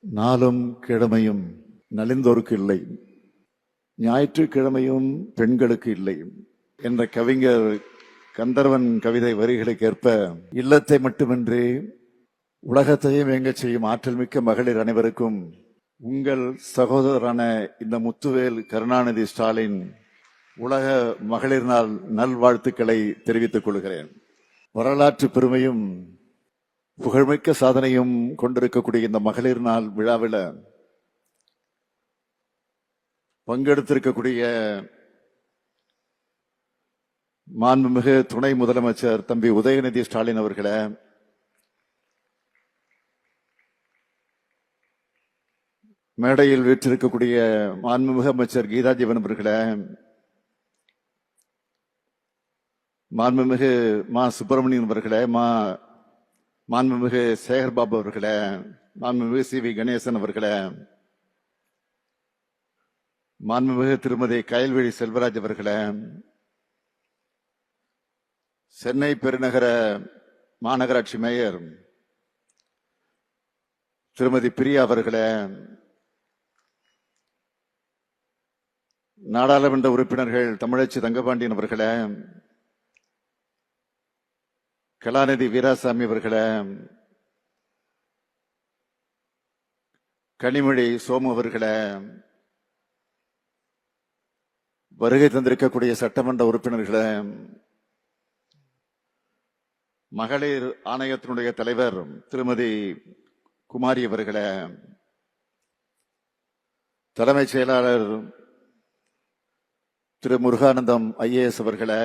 நாளும் கிழமையும் நலிந்தோருக்கு இல்லை, ஞாயிற்றுக்கிழமையும் பெண்களுக்கு இல்லை என்ற கவிஞர் கந்தர்வன் கவிதை வரிகளுக்கேற்ப இல்லத்தை மட்டுமின்றி உலகத்தையும் இயங்க செய்யும் ஆற்றல் மிக்க மகளிர் அனைவருக்கும் உங்கள் சகோதரரான இந்த முத்துவேல் கருணாநிதி ஸ்டாலின் உலக மகளிர் நாள் நல்வாழ்த்துக்களை தெரிவித்துக் கொள்கிறேன். வரலாற்று பெருமையும் புகழ்மிக்க சாதனையும் கொண்டிருக்கக்கூடிய இந்த மகளிர் நாள் விழாவில் பங்கெடுத்திருக்கக்கூடிய மாண்புமிகு துணை முதலமைச்சர் தம்பி உதயநிதி ஸ்டாலின் அவர்களே, மேடையில் வீற்றிருக்கக்கூடிய மாண்புமிகு அமைச்சர் கீதா ஜீவன் அவர்களே, மாண்புமிகு மா சுப்பிரமணியன் அவர்களே, மாண்புமிகு சேகர்பாபு அவர்களே, மாண்புமிகு சி.வி. கணேசன் அவர்களே, மாண்புமிகு திருமதி கயல்விழி செல்வராஜ் அவர்களே, சென்னை பெருநகர மாநகராட்சி மேயர் திருமதி பிரியா அவர்களே, நாடாளுமன்ற உறுப்பினர்கள் தமிழச்சி தங்கபாண்டியன் அவர்களே, கலாநிதி வீராசாமி அவர்களே, கனிமொழி சோமு அவர்களே, வருகை தந்திருக்கக்கூடிய சட்டமன்ற உறுப்பினர்களே, மகளிர் ஆணையத்தினுடைய தலைவர் திருமதி குமாரி அவர்களே, தலைமைச் செயலாளர் திரு முருகானந்தம் IAS அவர்களே,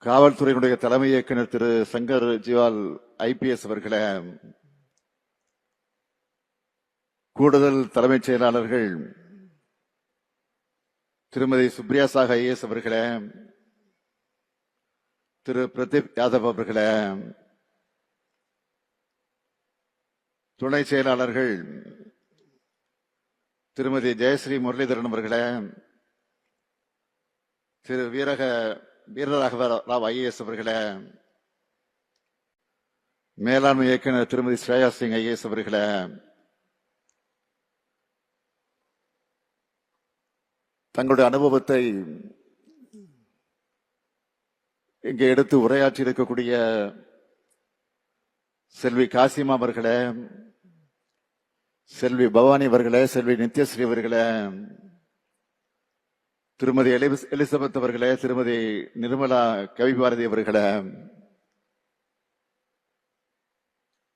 காவல்துறையினுடைய தலைமை இயக்குநர் திரு சங்கர் ஜிவால் IPS அவர்களே, கூடுதல் தலைமைச் செயலாளர்கள் திருமதி சுப்ரியா சாக் IAS அவர்களே, திரு பிரதீப் யாதவ் அவர்களே, துணை செயலாளர்கள் திருமதி ஜெயஸ்ரீ முரளிதரன் அவர்களே, திரு வீரராகவ ராவ் IAS அவர்களே, மேலாண்மை இயக்குநர் திருமதி ஸ்ரேயா சிங் IAS அவர்களே, தங்களுடைய அனுபவத்தை இங்கே எடுத்து உரையாற்றி இருக்கக்கூடிய செல்வி காசிமா அவர்களே, செல்வி பவானி அவர்களே, செல்வி நித்யஸ்ரீ அவர்களே, திருமதி எலிசபெத் அவர்களே, திருமதி நிர்மலா கவிபாரதி அவர்களே,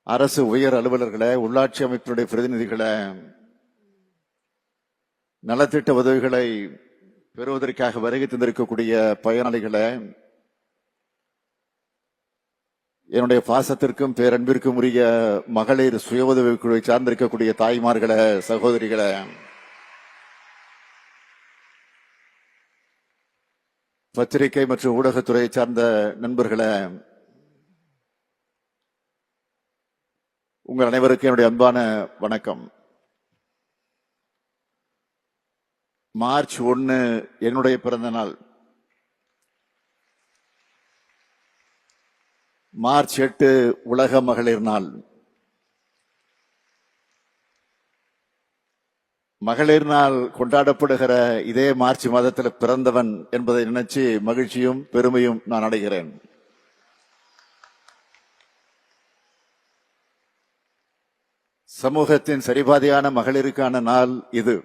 அரசு உயர் அலுவலர்களே, உள்ளாட்சி அமைப்பினுடைய பிரதிநிதிகளே, நலத்திட்ட உதவிகளை பெறுவதற்காக வருகை தந்திருக்கக்கூடிய பயனாளிகளே, என்னுடைய பாசத்திற்கும் பேரன்பிற்கும் உரிய மகளிர் சுய உதவி குழுவை சார்ந்திருக்கக்கூடிய தாய்மார்களே, சகோதரிகளே, பத்திரிகை மற்றும் ஊடகத்துறையை சார்ந்த நண்பர்களே, உங்கள் அனைவருக்கும் என்னுடைய அன்பான வணக்கம். மார்ச் 1 என்னுடைய பிறந்த நாள். மார்ச் 8 உலக மகளிர் நாள். மகளிர் நாள் கொண்டாடப்படுகிற இதே மார்ச் மாதத்தில் பிறந்தவன் என்பதை நினைச்சு மகிழ்ச்சியும் பெருமையும் நான் அடைகிறேன். சமூகத்தின் சரிபாதியான மகளிருக்கான நாள் இது.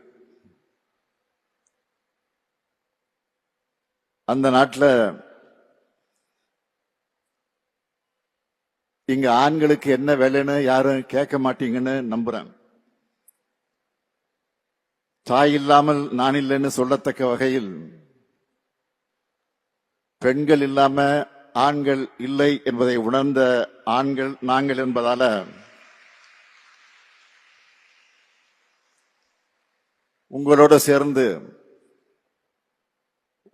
அந்த நாட்டில் இங்க ஆண்களுக்கு என்ன வேலைன்னு யாரும் கேட்க மாட்டீங்கன்னு நம்புறேன். தாய் இல்லாமல் நான் இல்லைன்னு சொல்லத்தக்க வகையில் பெண்கள் இல்லாம ஆண்கள் இல்லை என்பதை உணர்ந்த ஆண்கள் நாங்கள் என்பதால உங்களோடு சேர்ந்து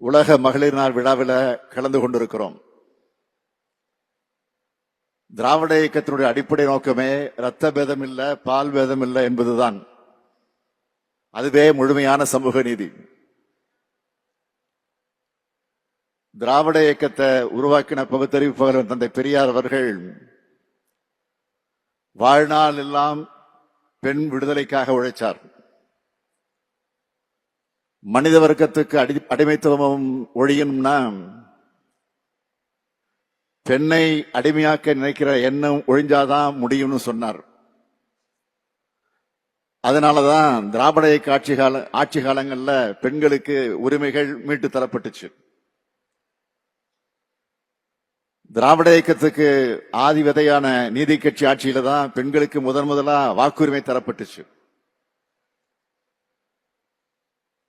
உலக மகளிர் நாள் விழாவில் கலந்து கொண்டிருக்கிறோம். திராவிட இயக்கத்தினுடைய அடிப்படை நோக்கமே இரத்த பேதம் இல்ல, பால் பேதம் இல்ல என்பதுதான். அதுவே முழுமையான சமூக நீதி. திராவிட இயக்கத்தை உருவாக்கின பகுத்தறிவு தந்தை பெரியார் அவர்கள் வாழ்நாள் எல்லாம் பெண் விடுதலைக்காக உழைச்சார். மனித வர்க்கத்துக்கு அடிமைத்துவம் ஒழியணும்னா பெண்ணை அடிமையாக்க நினைக்கிற எண்ணம் ஒழிஞ்சாதான் முடியும்னு சொன்னார். அதனாலதான் திராவிட இயக்க ஆட்சி காலங்கள்ல பெண்களுக்கு உரிமைகள் மீட்டு தரப்பட்டுச்சு. திராவிட இயக்கத்துக்கு ஆதி விதையான நீதி கட்சி ஆட்சியில தான் பெண்களுக்கு முதலா வாக்குரிமை தரப்பட்டுச்சு.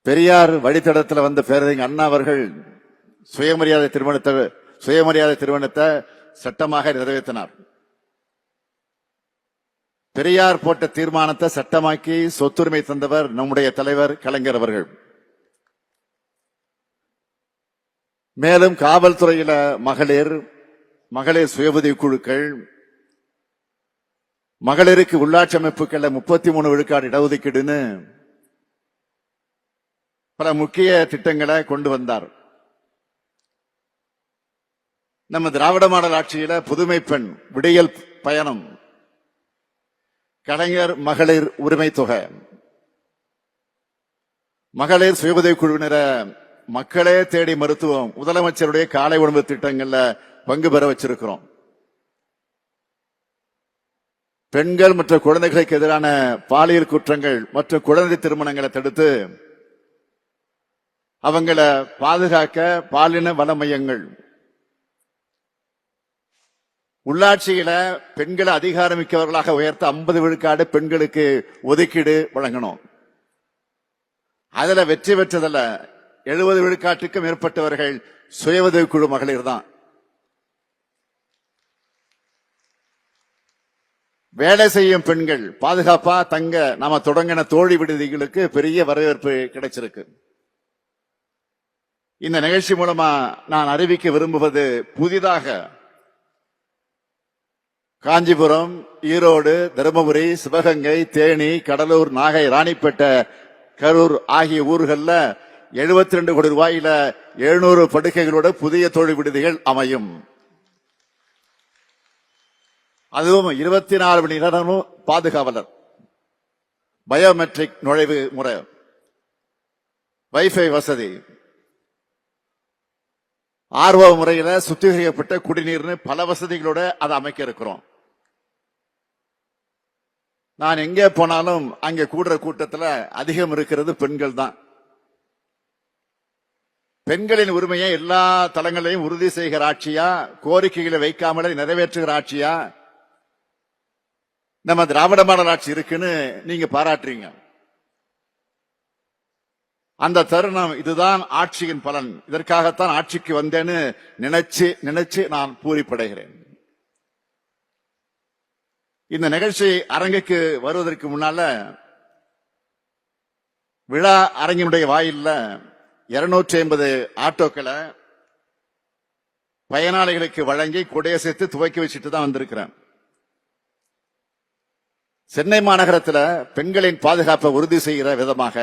பெரியார் வழித்தடத்தில் வந்த பேரறிஞர் அண்ணா அவர்கள் சுயமரியாதை திருமணத்தை சட்டமாக நிறைவேற்றினார். பெரியார் போட்ட தீர்மானத்தை சட்டமாக்கி சொத்துரிமை தந்தவர் நம்முடைய தலைவர் கலைஞர் அவர்கள். மேலும் காவல்துறையில மகளிர் சுய உதவி குழுக்கள், மகளிருக்கு உள்ளாட்சி அமைப்புகள்ல 33 விழுக்காடு இடஒதுக்கீடுன்னு பல முக்கிய திட்டங்களை கொண்டு வந்தார். நம்ம திராவிட மாடல் ஆட்சியில புதுமை பெண் விடியல் பயணம், கலைஞர் மகளிர் உரிமை தொகை, மகளிர் சுய உதவி குழுவினரை மக்களே தேடி மருத்துவம், முதலமைச்சருடைய காலை உணவு திட்டங்கள்ல பங்கு பெற வச்சிருக்கிறோம். பெண்கள் மற்றும் குழந்தைகளுக்கு எதிரான பாலியல் குற்றங்கள் மற்றும் குழந்தை திருமணங்களை தடுத்து அவங்களை பாதுகாக்க பாலின வள மையங்கள், உள்ளாட்சியில பெண்களை அதிகாரமிக்கவர்களாக உயர்த்த 50 விழுக்காடு பெண்களுக்கு ஒதுக்கீடு வழங்கணும். அதுல வெற்றி பெற்றதில்ல 70 விழுக்காட்டுக்கும் மேற்பட்டவர்கள் சுய உதவி குழு மகளிர் தான். வேலை செய்யும் பெண்கள் பாதுகாப்பா தங்க நாம தொடங்கின தோழி விடுதிகளுக்கு பெரிய வரவேற்பு கிடைச்சிருக்கு. இந்த நிகழ்ச்சி மூலமா நான் அறிவிக்க விரும்புவது, புதிதாக காஞ்சிபுரம், ஈரோடு, தருமபுரி, சிவகங்கை, தேனி, கடலூர், நாகை, ராணிப்பேட்டை, கரூர் ஆகிய ஊர்களில் 72 கோடி ரூபாயில 700 படுக்கைகளோட புதிய தோழி விடுதிகள் அமையும். அதுவும் 24 மணி நேரமும் பாதுகாவலர், பயோமெட்ரிக் நுழைவு முறை, வைஃபை வசதி, ஆர்வ முறையில சுத்திகரிக்கப்பட்ட குடிநீர்னு பல வசதிகளோட அதை அமைக்க இருக்கிறோம். நான் எங்கே போனாலும் அங்கே கூடுற கூட்டத்தில் அதிகம் இருக்கிறது பெண்கள் தான். பெண்களின் உரிமையை எல்லா தளங்களையும் உறுதி செய்கிற ஆட்சியா, கோரிக்கைகளை வைக்காமலே நிறைவேற்றுகிற ஆட்சியா நம்ம திராவிட மாடல் ஆட்சி இருக்குன்னு நீங்க பாராட்டுறீங்க. அந்த தருணம் இதுதான் ஆட்சியின் பலன். இதற்காகத்தான் ஆட்சிக்கு வந்தேன்னு நினைச்சு நான் பூரிப்படைகிறேன். இந்த நிகழ்ச்சி அரங்குக்கு வருவதற்கு முன்னால விழா அரங்கினுடைய வாயில்ல 250 ஆட்டோக்களை பயனாளிகளுக்கு வழங்கி கொடையசைத்து துவக்கி வச்சுட்டு தான் வந்திருக்கிறேன். சென்னை மாநகரத்தில் பெண்களின் பாதுகாப்பை உறுதி செய்கிற விதமாக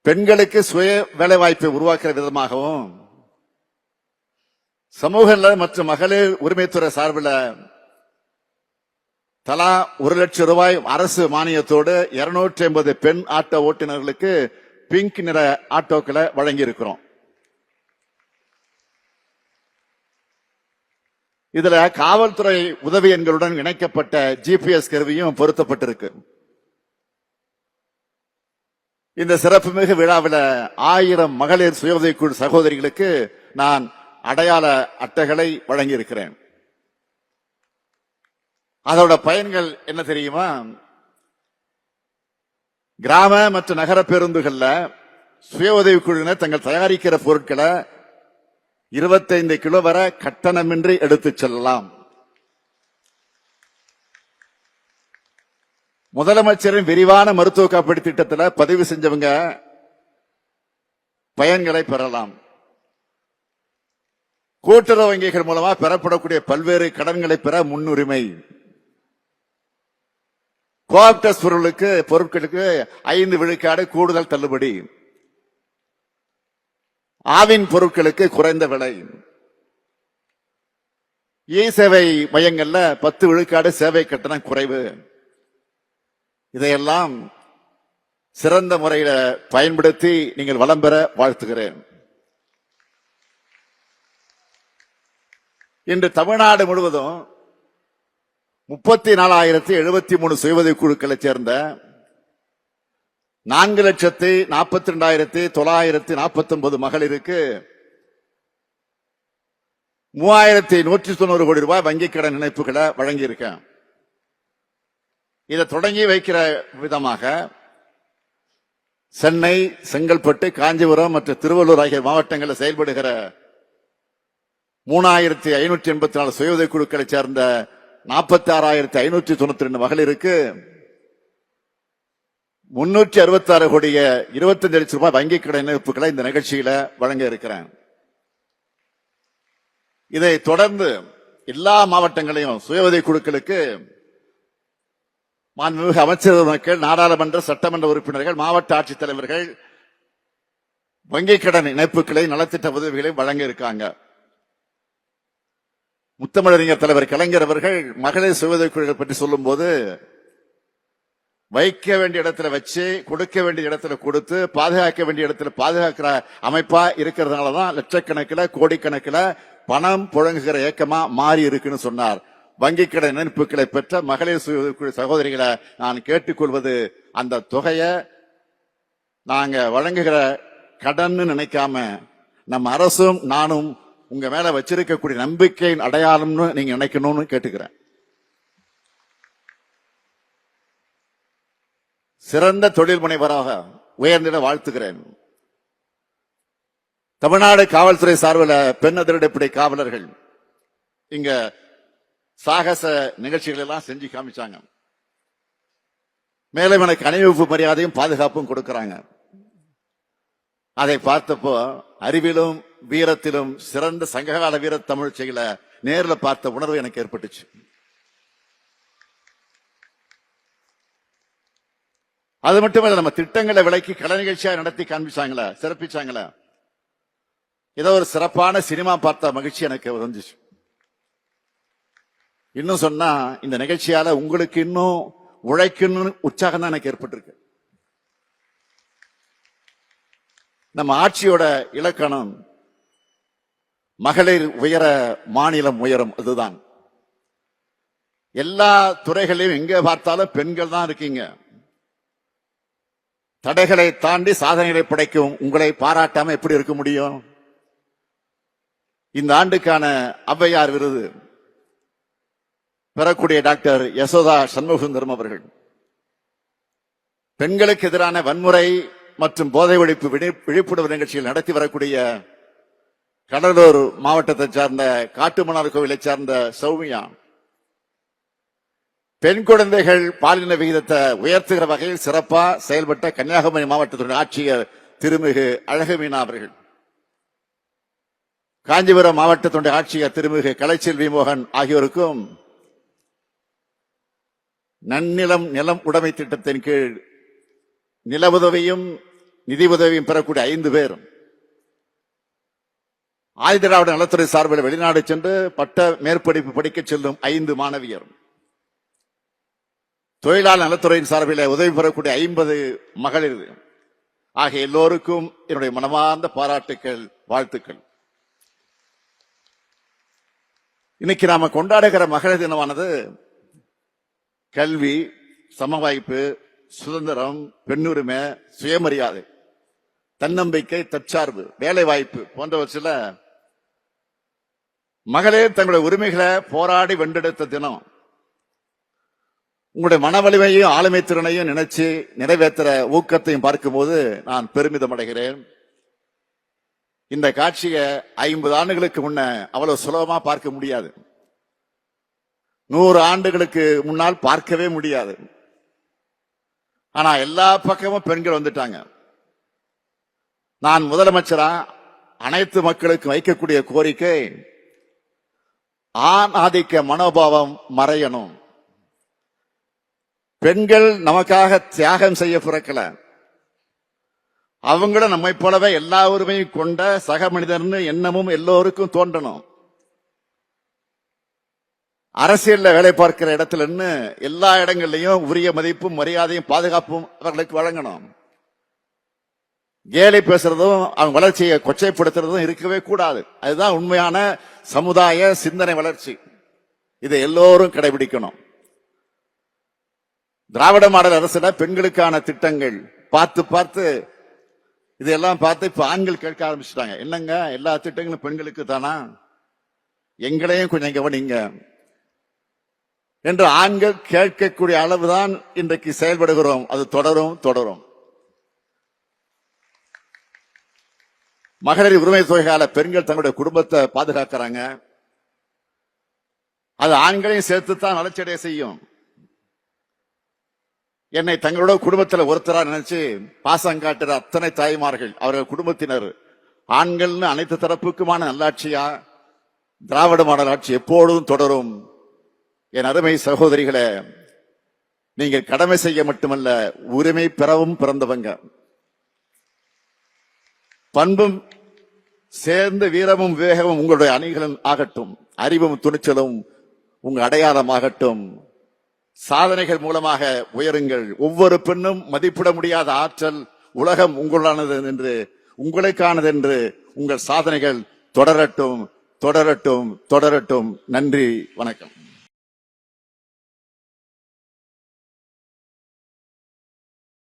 பெண்களுக்கு சுய வேலைவாய்ப்பை உருவாக்குற விதமாகவும் சமூக நல மற்றும் மகளிர் உரிமைத்துறை சார்பில் தலா 1 லட்சம் ரூபாய் அரசு மானியத்தோடு 250 பெண் ஆட்டோ ஓட்டுநர்களுக்கு பிங்க் நிற ஆட்டோக்களை வழங்கி இருக்கிறோம். இதுல காவல்துறை உதவி எண்களுடன் இணைக்கப்பட்ட ஜிபிஎஸ் கருவியும் பொருத்தப்பட்டிருக்கு. இந்த சிறப்புமிகு விழாவில் 1000 மகளிர் சுய உதவிக்குழு சகோதரிகளுக்கு நான் அடையாள அட்டைகளை வழங்கி இருக்கிறேன். அதோட பயன்கள் என்ன தெரியுமா? கிராம மற்றும் நகர பேருந்துகள்ல சுய உதவிக்குழுவினர் தங்கள் தயாரிக்கிற பொருட்களை 25 கிலோ வரை கட்டணமின்றி எடுத்துச் செல்லலாம். முதலமைச்சரின் விரிவான மருத்துவ காப்பீடு திட்டத்தில் பதிவு செஞ்சவங்க பயன்களை பெறலாம். கூட்டுறவு வங்கிகள் மூலமா பெறப்படக்கூடிய பல்வேறு கடன்களை பெற முன்னுரிமை. கோஆப்டஸ் பொருட்களுக்கு 5 விழுக்காடு கூடுதல் தள்ளுபடி. ஆவின் பொருட்களுக்கு குறைந்த விலை. இ சேவை மையங்கள்ல 10 விழுக்காடு சேவை கட்டணம் குறைவு. இதையெல்லாம் சிறந்த முறையில பயன்படுத்தி நீங்கள் வளம் பெற வாழ்த்துகிறேன். இன்று தமிழ்நாடு முழுவதும் 34,073 சுய உதவிக் குழுக்களை சேர்ந்த 4,42,949 மகளிருக்கு 3,190 கோடி ரூபாய் வங்கிக் கடன் இணைப்புகளை வழங்கியிருக்கேன். இதை தொடங்கி வைக்கிற விதமாக சென்னை, செங்கல்பட்டு, காஞ்சிபுரம் மற்றும் திருவள்ளூர் ஆகிய மாவட்டங்களில் செயல்படுகிற 3,584 சுய உதவிக் குழுக்களை சேர்ந்த 46,592 மகளிருக்கு 366 கோடிய 25 லட்சம் ரூபாய் வங்கிக் கடன் இணைப்புகளை இந்த நிகழ்ச்சியில வழங்க இருக்கிறேன். இதை தொடர்ந்து எல்லா மாவட்டங்களையும் சுய உதவிக் குழுக்களுக்கு மாண்புமிகு அமைச்சர்கள், நாடாளுமன்ற சட்டமன்ற உறுப்பினர்கள், மாவட்ட ஆட்சித்தலைவர்கள் வங்கிக் கடன் இணைப்புகளை, நலத்திட்ட உதவிகளை வழங்க இருக்காங்க. முத்தமிழறிஞர் தலைவர் கலைஞர் அவர்கள் மகளிர் சுய உதவிக் குழுக்கள் பற்றி சொல்லும் போது, வைக்க வேண்டிய இடத்துல வச்சு, கொடுக்க வேண்டிய இடத்துல கொடுத்து, பாதுகாக்க வேண்டிய இடத்துல பாதுகாக்கிற அமைப்பா இருக்கிறதுனாலதான் லட்சக்கணக்கில், கோடிக்கணக்கில் பணம் புழங்குகிற இயக்கமா மாறி இருக்குன்னு சொன்னார். வங்கிக் கடன் இணைப்புகளை பெற்ற மகளிர் சுய உதவிக் குழு சகோதரிகளை நான் கேட்டுக்கொள்வது, அந்த தொகையை நாங்க வழங்குகிற கடன் நினைக்காம நம்ம அரசும் நானும் உங்க மேல வச்சிருக்கக்கூடிய நம்பிக்கையின் அடையாளம்னு நீங்க நினைக்கணும்னு கேட்டுக்கிறேன். சிறந்த தொழில் முனைவராக உயர்ந்திட வாழ்த்துகிறேன். தமிழ்நாடு காவல்துறை சார்பில் பெண் அதிரடிப்படை காவலர்கள் இங்க சாகச நிகழ்ச்சிகள் எல்லாம் செஞ்சு காமிச்சாங்க. மேலும் எனக்கு அணிவகுப்பு மரியாதையும் பாதுகாப்பும் கொடுக்கிறாங்க. அதை பார்த்தப்போ அறிவிலும் வீரத்திலும் சிறந்த சங்ககால வீர தமிழ் செய்யல நேரில் பார்த்த உணர்வு எனக்கு ஏற்பட்டுச்சு. அது மட்டுமல்ல, நம்ம திட்டங்களை விலைக்கு கலை நிகழ்ச்சியா நடத்தி காண்பிச்சாங்களா, சிறப்பிச்சாங்களா. ஏதோ ஒரு சிறப்பான சினிமா பார்த்த மகிழ்ச்சி எனக்கு வந்துச்சு. இன்னும் சொன்னா, இந்த நிகழ்ச்சியால உங்களுக்கு இன்னும் உழைக்கணும்னு உற்சாகம் தான் எனக்கு ஏற்பட்டிருக்கு. நம்ம ஆட்சியோட இலக்கணம் மகளிர் உயர, மாநிலம் உயரும். அதுதான் எல்லா துறைகளையும் எங்க பார்த்தாலும் பெண்கள் தான் இருக்கீங்க. தடைகளை தாண்டி சாதனைகளை படைக்கும் உங்களை பாராட்டாம எப்படி இருக்க முடியும்? இந்த ஆண்டுக்கான ஔவையார் விருது பெறக்கூடிய டாக்டர் யசோதா சண்முகசுந்தரம் அவர்கள் பெண்களுக்கு எதிரான வன்முறை மற்றும் போதை ஒழிப்பு விழிப்புணர்வு நிகழ்ச்சிகள் நடத்தி வரக்கூடிய கடலூர் மாவட்டத்தை சார்ந்த காட்டுமன்னார் கோவிலை சார்ந்த சௌமியா, பெண் குழந்தைகள் பாலின விகிதத்தை உயர்த்துகிற வகையில் சிறப்பா செயல்பட்ட கன்னியாகுமரி மாவட்டத்தினுடைய ஆட்சியர் திருமிகு அழகுமீனா அவர்கள், காஞ்சிபுரம் மாவட்டத்தினுடைய ஆட்சியர் திருமிகு கலைச்செல்வி மோகன் ஆகியோருக்கும் நன்னிலம் நிலம் உடைமை திட்டத்தின் கீழ் நில உதவியும் நிதி உதவியும் பெறக்கூடிய 5 பேர், ஆதிதிராவிட நலத்துறை சார்பில் வெளிநாடு சென்று பட்ட மேற்படிப்பு படிக்க செல்லும் 5 மாணவியர், தொழிலாளர் நலத்துறையின் சார்பில் உதவி பெறக்கூடிய 50 மகளிர் ஆகிய எல்லோருக்கும் என்னுடைய மனமார்ந்த பாராட்டுக்கள், வாழ்த்துக்கள். இன்னைக்கு நாம கொண்டாடுகிற மகளிர் தினமானது கல்வி, சம வாய்ப்பு, சுதந்திரம், பெண்ணுரிமை, சுயமரியாதை, தன்னம்பிக்கை, தற்சார்பு, வேலை வாய்ப்பு போன்றவற்றில் மகளிர் தங்களுடைய உரிமைகளை போராடி வென்றெடுத்த தினம். உங்களுடைய மன வலிமையும் ஆளுமை திறனையும் நினைச்சு நிறைவேற்ற ஊக்கத்தையும் பார்க்கும்போது நான் பெருமிதம் அடைகிறேன். இந்த காட்சியை 50 ஆண்டுகளுக்கு முன்ன அவ்வளவு சுலபமா பார்க்க முடியாது. 100 ஆண்டுகளுக்கு முன்னால் பார்க்கவே முடியாது. ஆனா எல்லா பக்கமும் பெண்கள் வந்துட்டாங்க. நான் முதலமைச்சரா அனைத்து மக்களுக்கு வைக்கக்கூடிய கோரிக்கை, ஆண் ஆதிக்க மனோபாவம் மறையணும். பெண்கள் நமக்காக தியாகம் செய்ய பிறக்கல. அவங்களும் நம்மை போலவே எல்லா உரிமையும் கொண்ட சக மனிதர்னு எண்ணமும் எல்லோருக்கும் தோன்றணும். அரசியல்ல வேலை பார்க்கிற இடத்துல எல்லா இடங்கள்லயும் உரிய மதிப்பும் மரியாதையும் பாதுகாப்பும் அவர்களுக்கு வழங்கணும். கேலி பேசுறதும் அவங்க வளர்ச்சியை கொச்சைப்படுத்துறதும் இருக்கவே கூடாது. அதுதான் உண்மையான சமுதாய சிந்தனை வளர்ச்சி. இதை எல்லோரும் கடைபிடிக்கணும். திராவிட மாடல் அரசுல பெண்களுக்கான திட்டங்கள் பார்த்து இதெல்லாம் பார்த்து இப்ப ஆண்கள் கேட்க ஆரம்பிச்சுட்டாங்க. என்னங்க எல்லா திட்டங்களும் பெண்களுக்கு தானா, எங்களையும் கொஞ்சம் கவனிங்க என்று ஆண்கள் கேட்கக்கூடிய அளவுதான் இன்றைக்கு செயல்படுகிறோம். அது தொடரும். மகளிர் உரிமை தொகையால பெண்கள் தங்களுடைய குடும்பத்தை பாதுகாக்கிறாங்க. அது ஆண்களையும் சேர்த்துத்தான் வளர்ச்சியடைய செய்யும். என்னை தங்களோட குடும்பத்தில் ஒருத்தரா நினைச்சு பாசம் காட்டுற அத்தனை தாய்மார்கள், அவர்கள் குடும்பத்தினர், ஆண்கள்னு அனைத்து தரப்புக்குமான நல்லாட்சியா திராவிட மாடல் ஆட்சி எப்பொழுதும் தொடரும். என் அருமை சகோதரிகளே, நீங்கள் கடமை செய்ய மட்டுமல்ல, உரிமை பெறவும் பிறந்தவங்க. பண்பும் சேர்ந்து வீரமும் விவேகமும் உங்களுடைய அணிகளும் ஆகட்டும். அறிவும் துணிச்சலும் உங்க அடையாளமாகட்டும். சாதனைகள் மூலமாக உயருங்கள். ஒவ்வொரு பெண்ணும் மதிப்பிட முடியாத ஆற்றல். உலகம் உங்களானது என்று, உங்களுக்கானது என்று உங்கள் சாதனைகள் தொடரட்டும். நன்றி, வணக்கம்.